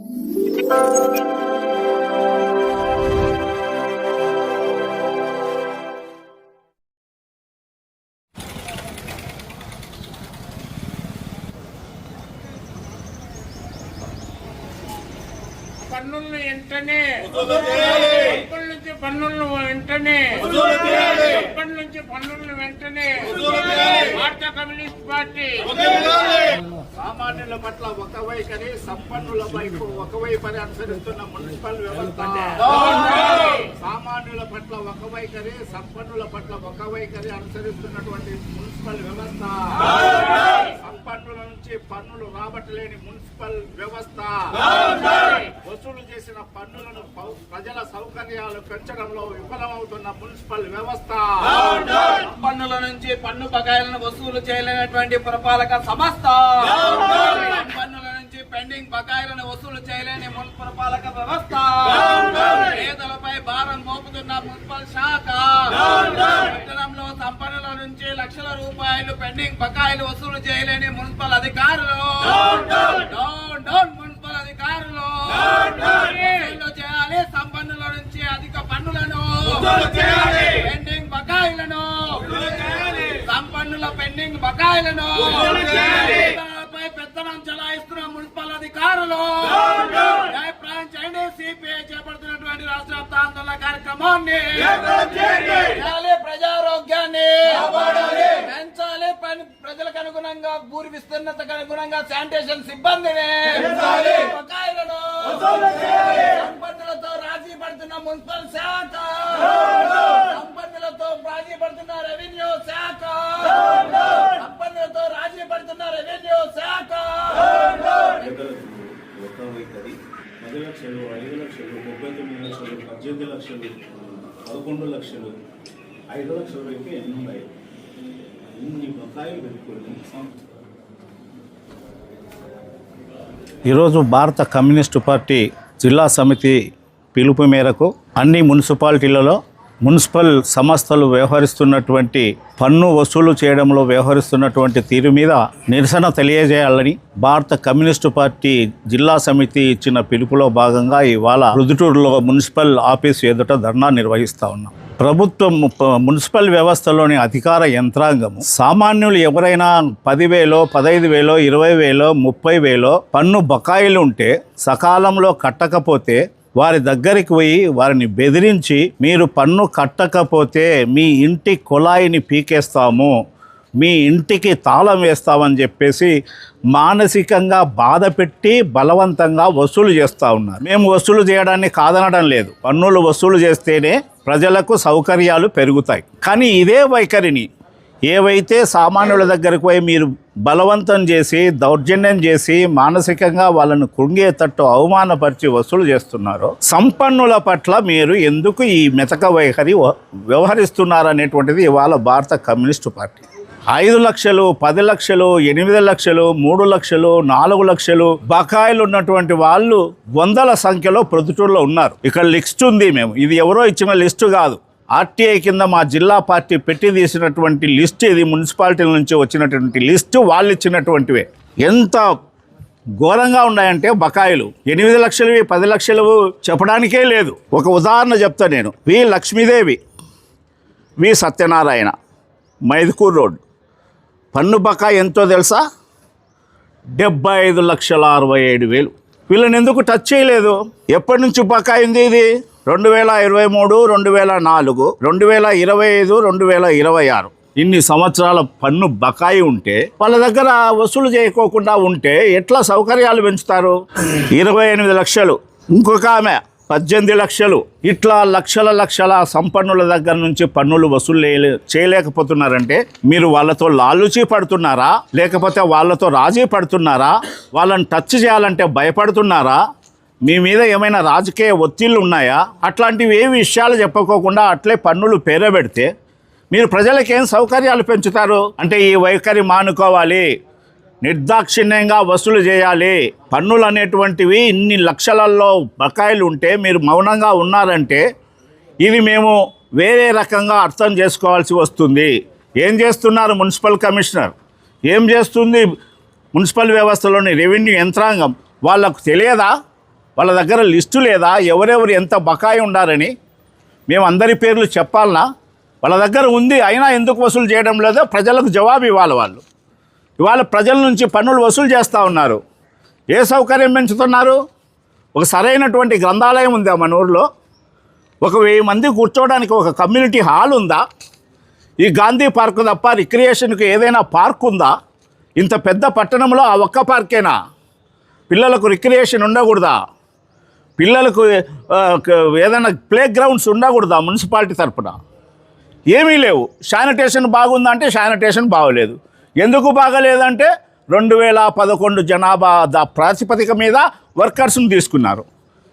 పన్నులను వెంటనే నుంచి పన్నులను వెంటనే నుంచి పన్నులను వెంటనే భారత కమ్యూనిస్ట్ పార్టీ సామాన్యుల పట్ల ఒక వైఖరి, సంపన్నుల వైపు ఒక వైఖరి అనుసరిస్తున్న మున్సిపల్ వ్యవస్థ. సామాన్యుల పట్ల ఒక వైఖరి, సంపన్నుల పట్ల ఒక వైఖరి అనుసరిస్తున్నటువంటి మున్సిపల్ వ్యవస్థ. సంపన్నుల నుంచి పన్నులు రాబట్టలేని మున్సిపల్ వ్యవస్థ. వసూలు చేసిన పన్నులను ప్రజల సౌకర్యాలు పెంచడంలో విఫలమవుతున్న మున్సిపల్ వ్యవస్థ. పన్నుల నుంచి పన్ను బకాయిలను వసూలు చేయలేనటువంటి పురపాలక సంస్థ. పన్నుల నుంచి పెండింగ్ బకాయిలను వసూలు చేయలేని పురపాలక వ్యవస్థ. పేదలపై భారం మోపుతున్న మున్సిపల్ శాఖ. పట్టణంలో సంపన్నుల నుంచి లక్షల రూపాయలు పెండింగ్ బకాయిలు వసూలు చేయలేని మున్సిపల్ అధికారులు. మున్సిపల్ అధికారులు చేయాలి. సంపన్నుల నుంచి అధిక పన్నులను, పెండింగ్ బకాయిలను, సంపన్నుల పెండింగ్ బకాయిలను పెత్తనం చలాయిస్తున్న మున్సిపల్ అధికారులు. అభిప్రాయం చేయండి. సిపిఐ చేపడుతున్నటువంటి రాష్ట్ర వ్యాప్త ఆందోళన కార్యక్రమాన్ని ప్రజారోగ్యాన్ని పెంచాలి. ప్రజలకు అనుగుణంగా భూరి విస్తీర్ణతకు అనుగుణంగా శానిటేషన్ సిబ్బందిని, బకాయిలను, సంపన్నులతో రాజీ పడుతున్న మున్సిపల్ శాఖ, సంపన్నులతో రాజీ పడుతున్న రెవెన్యూ శాఖ, సంపన్నులతో రాజీ పడుతున్న రెవెన్యూ శాఖ. 10 లక్షలు, 5 లక్షలు, 39 లక్షలు, 18 లక్షలు, 11 లక్షలు, 5 లక్షల వరకు ఎన్ని ఉన్నాయి? ఇన్ని బకాయిలు పెట్టుకోండి. ఈరోజు భారత కమ్యూనిస్టు పార్టీ జిల్లా సమితి పిలుపు మేరకు అన్ని మున్సిపాలిటీలలో మున్సిపల్ సంస్థలు వ్యవహరిస్తున్నటువంటి పన్ను వసూలు చేయడంలో వ్యవహరిస్తున్నటువంటి తీరు మీద నిరసన తెలియజేయాలని భారత కమ్యూనిస్టు పార్టీ జిల్లా సమితి ఇచ్చిన పిలుపులో భాగంగా ఇవాళ రుదుటూరులో మున్సిపల్ ఆఫీసు ఎదుట ధర్నా నిర్వహిస్తూ ఉన్నాం. ప్రభుత్వం మున్సిపల్ వ్యవస్థలోని అధికార యంత్రాంగము సామాన్యులు ఎవరైనా 10,000, 15,000, 20,000, 30,000 పన్ను బకాయిలు ఉంటే సకాలంలో కట్టకపోతే వారి దగ్గరికి పోయి వారిని బెదిరించి మీరు పన్ను కట్టకపోతే మీ ఇంటి కుళాయిని పీకేస్తాము, మీ ఇంటికి తాళం వేస్తామని చెప్పేసి మానసికంగా బాధ పెట్టి బలవంతంగా వసూలు చేస్తూ ఉన్నారు. మేము వసూలు చేయడాన్ని కాదనడం లేదు. పన్నులు వసూలు చేస్తేనే ప్రజలకు సౌకర్యాలు పెరుగుతాయి. కానీ ఇదే వైఖరిని ఏవైతే సామాన్యుల దగ్గరకు పోయి మీరు బలవంతం చేసి దౌర్జన్యం చేసి మానసికంగా వాళ్ళను కృంగేటట్టు అవమానపరిచి వసూలు చేస్తున్నారో సంపన్నుల పట్ల మీరు ఎందుకు ఈ మెతక వైఖరి వ్యవహరిస్తున్నారనేటువంటిది ఇవాళ భారత కమ్యూనిస్టు పార్టీ 5 లక్షలు, 10 లక్షలు, 8 లక్షలు, 3 లక్షలు, 4 లక్షలు బకాయిలు ఉన్నటువంటి వాళ్ళు వందల సంఖ్యలో ప్రొద్దుటూరులో ఉన్నారు. ఇక్కడ లిస్ట్ ఉంది. మేము ఇది ఎవరో ఇచ్చిన లిస్టు కాదు. ఆర్టీఐ కింద మా జిల్లా పార్టీ పెట్టి తీసినటువంటి లిస్ట్ ఇది. మున్సిపాలిటీల నుంచి వచ్చినటువంటి లిస్టు వాళ్ళు ఇచ్చినటువంటివే. ఎంత ఘోరంగా ఉన్నాయంటే బకాయిలు 8 లక్షలు, 10 లక్షలు చెప్పడానికే లేదు. ఒక ఉదాహరణ చెప్తా నేను. వి లక్ష్మీదేవి, వి సత్యనారాయణ, మైదుకూరు రోడ్ పన్ను బకాయి ఎంతో తెలుసా? 75,67,000. వీళ్ళని ఎందుకు టచ్ చేయలేదు? ఎప్పటి నుంచి బకాయి ఉంది ఇది? 2023, 2004, 2025, 2026 ఇన్ని సంవత్సరాల పన్ను బకాయి ఉంటే వాళ్ళ దగ్గర వసూలు చేయకోకుండా ఉంటే ఎట్లా సౌకర్యాలు పెంచుతారు? 28 లక్షలు, ఇంకొక ఆమె 18 లక్షలు. ఇట్లా లక్షల సంపన్నుల దగ్గర నుంచి పన్నులు వసూలు చేయలేకపోతున్నారంటే మీరు వాళ్ళతో లాలూచీ పడుతున్నారా, లేకపోతే వాళ్ళతో రాజీ పడుతున్నారా, వాళ్ళని టచ్ చేయాలంటే భయపడుతున్నారా, మీ మీద ఏమైనా రాజకీయ ఒత్తిళ్ళు ఉన్నాయా? అట్లాంటివి ఏ విషయాలు చెప్పుకోకుండా అట్లే పన్నులు పేరబెడితే మీరు ప్రజలకు ఏం సౌకర్యాలు పెంచుతారు? అంటే ఈ వైఖరి మానుకోవాలి, నిర్దాక్షిణ్యంగా వసూలు చేయాలి. పన్నులు అనేటువంటివి ఇన్ని లక్షలలో బకాయిలు ఉంటే మీరు మౌనంగా ఉన్నారంటే ఇది మేము వేరే రకంగా అర్థం చేసుకోవాల్సి వస్తుంది. ఏం చేస్తున్నారు మున్సిపల్ కమిషనర్? ఏం చేస్తుంది మున్సిపల్ వ్యవస్థలోని రెవెన్యూ యంత్రాంగం? వాళ్ళకు తెలియదా వాళ్ళ దగ్గర లిస్టు లేదా? ఎవరెవరు ఎంత బకాయి ఉండారని మేము అందరి పేర్లు చెప్పాలనా? వాళ్ళ దగ్గర ఉంది, అయినా ఎందుకు వసూలు చేయడం లేదో ప్రజలకు జవాబు ఇవ్వాలి. వాళ్ళు ఇవాళ ప్రజల నుంచి పన్నులు వసూలు చేస్తూ ఉన్నారు. ఏ సౌకర్యం పెంచుతున్నారు? ఒక సరైనటువంటి గ్రంథాలయం ఉందా మన ఊరిలో? 1000 మంది కూర్చోవడానికి ఒక కమ్యూనిటీ హాల్ ఉందా? ఈ గాంధీ పార్కు తప్ప రిక్రియేషన్కి ఏదైనా పార్క్ ఉందా? ఇంత పెద్ద పట్టణంలో ఆ ఒక్క పార్కేనా? పిల్లలకు రిక్రియేషన్ ఉండకూడదా? పిల్లలకు ఏదైనా ప్లే గ్రౌండ్స్ ఉండకూడదా మున్సిపాలిటీ తరపున? ఏమీ లేవు. శానిటేషన్ బాగుందా అంటే శానిటేషన్ బాగోలేదు. ఎందుకు బాగలేదంటే 2011 జనాభా ప్రాతిపదిక మీద వర్కర్స్ని తీసుకున్నారు.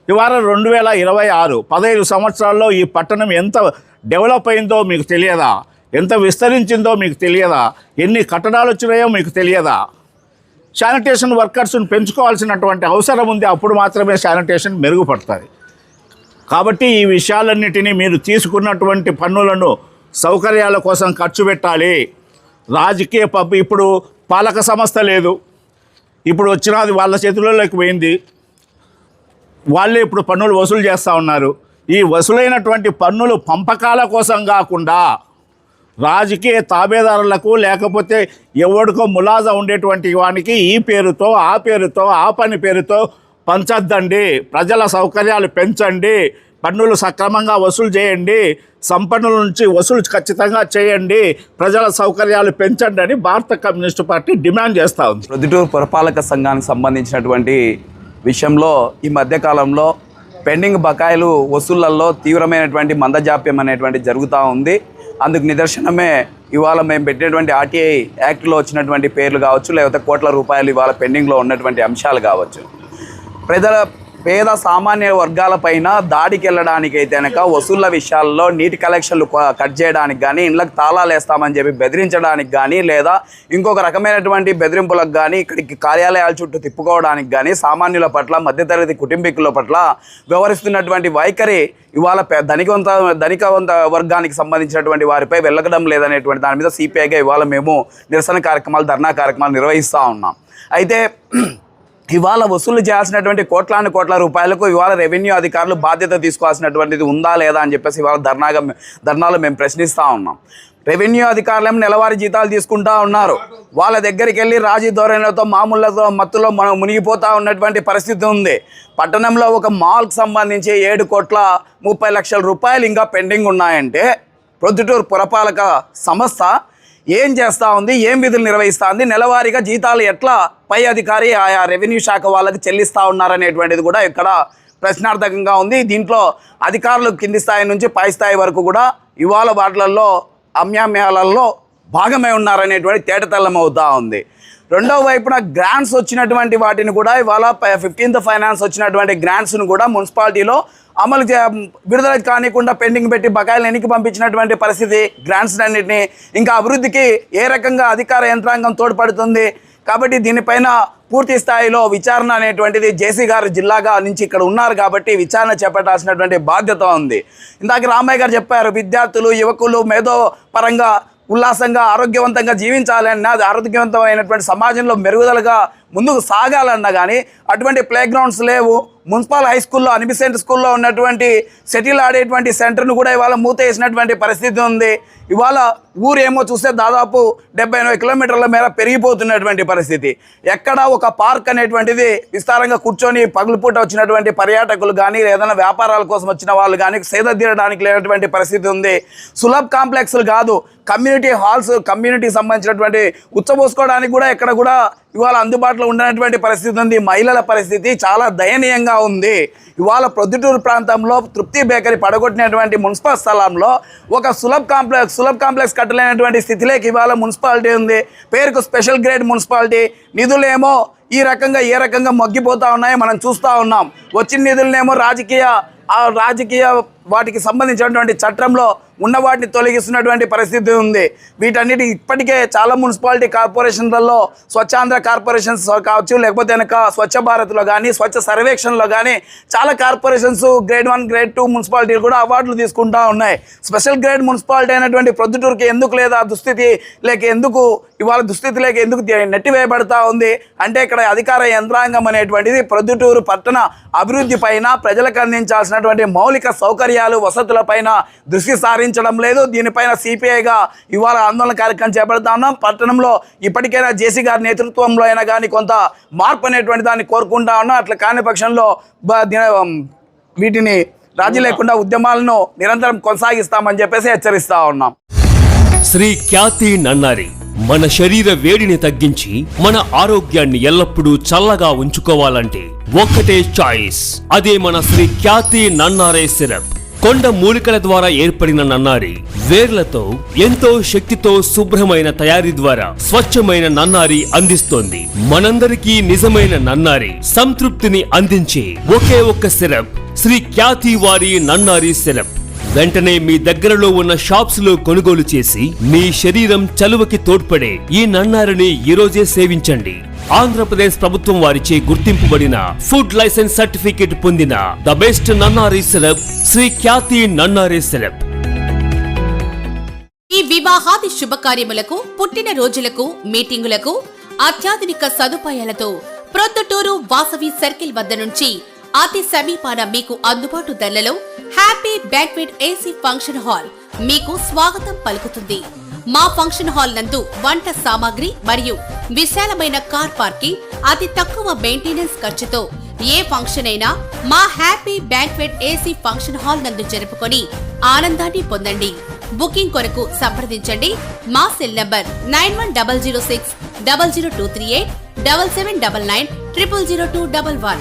ఇవాళ 2026 15 సంవత్సరాల్లో ఈ పట్టణం ఎంత డెవలప్ అయిందో మీకు తెలియదా? ఎంత విస్తరించిందో మీకు తెలియదా? ఎన్ని కట్టడాలు వచ్చినాయో మీకు తెలియదా? శానిటేషన్ వర్కర్స్ని పెంచుకోవాల్సినటువంటి అవసరం ఉంది. అప్పుడు మాత్రమే శానిటేషన్ మెరుగుపడుతుంది. కాబట్టి ఈ విషయాలన్నిటినీ మీరు తీసుకున్నటువంటి పన్నులను సౌకర్యాల కోసం ఖర్చు పెట్టాలి. రాజకీయ ఇప్పుడు పాలక సంస్థ లేదు, ఇప్పుడు వచ్చినది వాళ్ళ చేతుల్లోకి పోయింది. వాళ్ళే ఇప్పుడు పన్నులు వసూలు చేస్తూ ఉన్నారు. ఈ వసూలైనటువంటి పన్నులు పంపకాల కోసం కాకుండా రాజకీయ తాబేదారులకు లేకపోతే ఎవడికో ములాజా ఉండేటువంటి వానికి ఈ పేరుతో ఆ పేరుతో ఆ పని పేరుతో పంచద్దండి. ప్రజల సౌకర్యాలు పెంచండి, పన్నులు సక్రమంగా వసూలు చేయండి, సంపన్నుల నుంచి వసూలు ఖచ్చితంగా చేయండి, ప్రజల సౌకర్యాలు పెంచండి అని భారత కమ్యూనిస్టు పార్టీ డిమాండ్ చేస్తూ ఉంది. ప్రొద్దుటూరు పురపాలక సంఘానికి సంబంధించినటువంటి విషయంలో ఈ మధ్యకాలంలో పెండింగ్ బకాయిలు వసూళ్లలో తీవ్రమైనటువంటి మందజాప్యం అనేటువంటి జరుగుతూ ఉంది. అందుకు నిదర్శనమే ఇవాళ మేము పెట్టినటువంటి ఆర్టీఐ యాక్ట్లో వచ్చినటువంటి పేర్లు కావచ్చు, లేకపోతే కోట్ల రూపాయలు ఇవాళ పెండింగ్లో ఉన్నటువంటి అంశాలు కావచ్చు. పేద సామాన్య వర్గాలపైన దాడికి వెళ్ళడానికి అయితే కనుక వసూళ్ల విషయాల్లో నీటి కలెక్షన్లు కట్ చేయడానికి కానీ, ఇళ్ళకి తాళాలు వేస్తామని చెప్పి బెదిరించడానికి కానీ, లేదా ఇంకొక రకమైనటువంటి బెదిరింపులకు కానీ, ఇక్కడికి కార్యాలయాల చుట్టూ తిప్పుకోవడానికి కానీ, సామాన్యుల పట్ల మధ్యతరగతి కుటుంబీకుల పట్ల వ్యవహరిస్తున్నటువంటి వైఖరి ఇవాళ ధనికవంత వర్గానికి సంబంధించినటువంటి వారిపై వెళ్ళగడం లేదనేటువంటి దాని మీద సిపిఐగా ఇవాళ మేము నిరసన కార్యక్రమాలు, ధర్నా కార్యక్రమాలు నిర్వహిస్తూ ఉన్నాం. అయితే ఇవాళ వసూలు చేయాల్సినటువంటి కోట్ల రూపాయలకు ఇవాళ రెవెన్యూ అధికారులు బాధ్యత తీసుకోవాల్సినటువంటిది ఉందా లేదా అని చెప్పేసి ఇవాళ ధర్నాలో మేము ప్రశ్నిస్తూ ఉన్నాం. రెవెన్యూ అధికారులు నెలవారీ జీతాలు తీసుకుంటా ఉన్నారు. వాళ్ళ దగ్గరికి వెళ్ళి రాజీ ధోరణిలతో మామూలతో మత్తులో మనం మునిగిపోతూ ఉన్నటువంటి పరిస్థితి ఉంది. పట్టణంలో ఒక మాల్కి సంబంధించి 7,30,00,000 రూపాయలు ఇంకా పెండింగ్ ఉన్నాయంటే ప్రొద్దుటూరు పురపాలక సంస్థ ఏం చేస్తూ ఉంది, ఏం విధులు నిర్వహిస్తూ ఉంది, నెలవారీగా జీతాలు ఎట్లా పై అధికారి ఆయా రెవెన్యూ శాఖ వాళ్ళకి చెల్లిస్తూ ఉన్నారనేటువంటిది కూడా ఇక్కడ ప్రశ్నార్థకంగా ఉంది. దీంట్లో అధికారులు కింది స్థాయి నుంచి పై స్థాయి వరకు కూడా ఇవాళ వాటిలలో అమ్యామ్యాలలో భాగమై ఉన్నారనేటువంటి తేటతెల్లం అవుతూ ఉంది. రెండవ వైపున గ్రాంట్స్ వచ్చినటువంటి వాటిని కూడా ఇవాళ 15th ఫైనాన్స్ వచ్చినటువంటి గ్రాంట్స్ను కూడా మున్సిపాలిటీలో అమలు విడుదల కానికుండా పెండింగ్ పెట్టి బకాయిలు ఎన్నికి పంపించినటువంటి పరిస్థితి. గ్రాంట్స్ అన్నింటినీ ఇంకా అభివృద్ధికి ఏ రకంగా అధికార యంత్రాంగం తోడ్పడుతుంది? కాబట్టి దీనిపైన పూర్తి స్థాయిలో విచారణ అనేటువంటిది జేసీ గారు జిల్లాగా నుంచి ఇక్కడ ఉన్నారు కాబట్టి విచారణ చేపట్టాల్సినటువంటి బాధ్యత ఉంది. ఇందాక రామయ్య గారు చెప్పారు, విద్యార్థులు యువకులు మేధో పరంగా ఉల్లాసంగా ఆరోగ్యవంతంగా జీవించాలన్నా, ఆరోగ్యవంతమైనటువంటి సమాజంలో మెరుగుదలగా ముందుకు సాగాలన్నా కానీ అటువంటి ప్లే గ్రౌండ్స్ లేవు. మున్సిపల్ హై స్కూల్లో అనిబిసెంట్ స్కూల్లో ఉన్నటువంటి సెటిల్ ఆడేటువంటి సెంటర్ను కూడా ఇవాళ మూతేసినటువంటి పరిస్థితి ఉంది. ఇవాళ ఊరేమో చూస్తే దాదాపు 70-80 కిలోమీటర్ల మేర పెరిగిపోతున్నటువంటి పరిస్థితి. ఎక్కడ ఒక పార్క్ అనేటువంటిది విస్తారంగా కూర్చొని పగులుపూట వచ్చినటువంటి పర్యాటకులు కానీ, ఏదైనా వ్యాపారాల కోసం వచ్చిన వాళ్ళు కానీ సేద తీరడానికి లేనటువంటి పరిస్థితి ఉంది. సులభ్ కాంప్లెక్స్లు కాదు, కమ్యూనిటీ హాల్స్, కమ్యూనిటీకి సంబంధించినటువంటి ఉచ్చబోసుకోవడానికి కూడా ఎక్కడ కూడా ఇవాళ అందుబాటులో ఉండనటువంటి పరిస్థితి ఉంది. మహిళల పరిస్థితి చాలా దయనీయంగా ఉంది. ఇవాళ ప్రొద్దుటూరు ప్రాంతంలో తృప్తి బేకరీ పడగొట్టినటువంటి మున్సిపల్ స్థలంలో ఒక సులభ్ కాంప్లెక్స్ కట్టలేనటువంటి స్థితిలోకి ఇవాళ మున్సిపాలిటీ ఉంది. పేరుకు స్పెషల్ గ్రేడ్ మున్సిపాలిటీ. నిధులేమో ఈ రకంగా ఏ రకంగా మగ్గిపోతూ ఉన్నాయో మనం చూస్తూ ఉన్నాం. వచ్చిన నిధులనేమో రాజకీయ వాటికి సంబంధించినటువంటి చట్టంలో ఉన్న వాటిని తొలగిస్తున్నటువంటి పరిస్థితి ఉంది. వీటన్నిటి ఇప్పటికే చాలా మున్సిపాలిటీ కార్పొరేషన్లలో స్వచ్ఛాంధ్ర కార్పొరేషన్స్ కావచ్చు, లేకపోతే కనుక స్వచ్ఛ భారత్లో కానీ స్వచ్ఛ సర్వేక్షణలో కానీ చాలా కార్పొరేషన్స్ గ్రేడ్ 1 గ్రేడ్ 2 మున్సిపాలిటీలు కూడా అవార్డులు తీసుకుంటూ ఉన్నాయి. స్పెషల్ గ్రేడ్ మున్సిపాలిటీ అయినటువంటి ప్రొద్దుటూరుకి ఎందుకు లేదా దుస్థితి లేక ఎందుకు ఇవాళ దుస్థితి లేక ఎందుకు నెట్టివేయబడతా ఉంది అంటే ఇక్కడ అధికార యంత్రాంగం అనేటువంటిది ప్రొద్దుటూరు పట్టణ అభివృద్ధి పైన ప్రజలకు అందించాల్సినటువంటి మౌలిక సౌకర్యాలు వసతుల పైన దృష్టి సారించడం లేదు. దీనిపైన సిపిఐగా ఇవాళ ఆందోళన కార్యక్రమం చేపడతా ఉన్నాం. పట్టణంలో ఇప్పటికైనా జేసీ గారి నేతృత్వంలో అయినా కానీ కొంత మార్పు అనేటువంటి దాన్ని కోరుకుంటా ఉన్నాం. అట్లా కాని పక్షంలో వీటిని రాజీ లేకుండా ఉద్యమాలను నిరంతరం కొనసాగిస్తామని చెప్పేసి హెచ్చరిస్తా ఉన్నాం. శ్రీ ఖ్యాతి నన్నారి మన శరీర వేడిని తగ్గించి మన ఆరోగ్యాన్ని ఎల్లప్పుడూ చల్లగా ఉంచుకోవాలంటే ఒక్కటే చాయిస్, అదే మన శ్రీ ఖ్యాతి నన్నారే సిరప్. కొండ మూలికల ద్వారా ఏర్పడిన నన్నారి వేర్లతో ఎంతో శక్తితో శుభ్రమైన తయారీ ద్వారా స్వచ్ఛమైన నన్నారి అందిస్తోంది. మనందరికీ నిజమైన నన్నారి సంతృప్తిని అందించే ఒకే ఒక్క సిరప్ శ్రీ ఖ్యాతి వారి నన్నారి సిరప్. వెంటనే మీ దగ్గరలో ఉన్న షాప్స్ లో కొనుగోలు చేసి మీ శరీరం చలువకి తోడ్పడే ఈ నన్నారిని ఈరోజే సేవించండి. ఆంధ్రప్రదేశ్ ప్రభుత్వం వారిచే గుర్తింపుబడిన ఫుడ్ లైసెన్స్ సర్టిఫికేట్ పొందిన the best nannari syrup Shri Khyathi nannari syrup. ఈ వివాహాది శుభకార్యములకు, పుట్టిన రోజులకు, మీటింగులకు అత్యాధునిక సదుపాయాలతో ప్రొద్దుటూరు వాసవి సర్కిల్ వద్ద నుంచి అతి సమీపాన మీకు అందుబాటు ధరలలో happy banquet AC function hall మీకు స్వాగతం పలుకుతుంది. మా ఫంక్షన్ హాల్ నందు వంట సామాగ్రి మరియు విశాలమైన కార్ పార్కింగ్, అతి తక్కువ మెయింటెనెన్స్ ఖర్చుతో ఏ ఫంక్షన్ అయినా మా happy banquet AC function hall నందు జరుపుకొని ఆనందాన్ని పొందండి. బుకింగ్ కొరకు సంప్రదించండి. మా సెల్ నంబర్ 9100600238 7799 000211.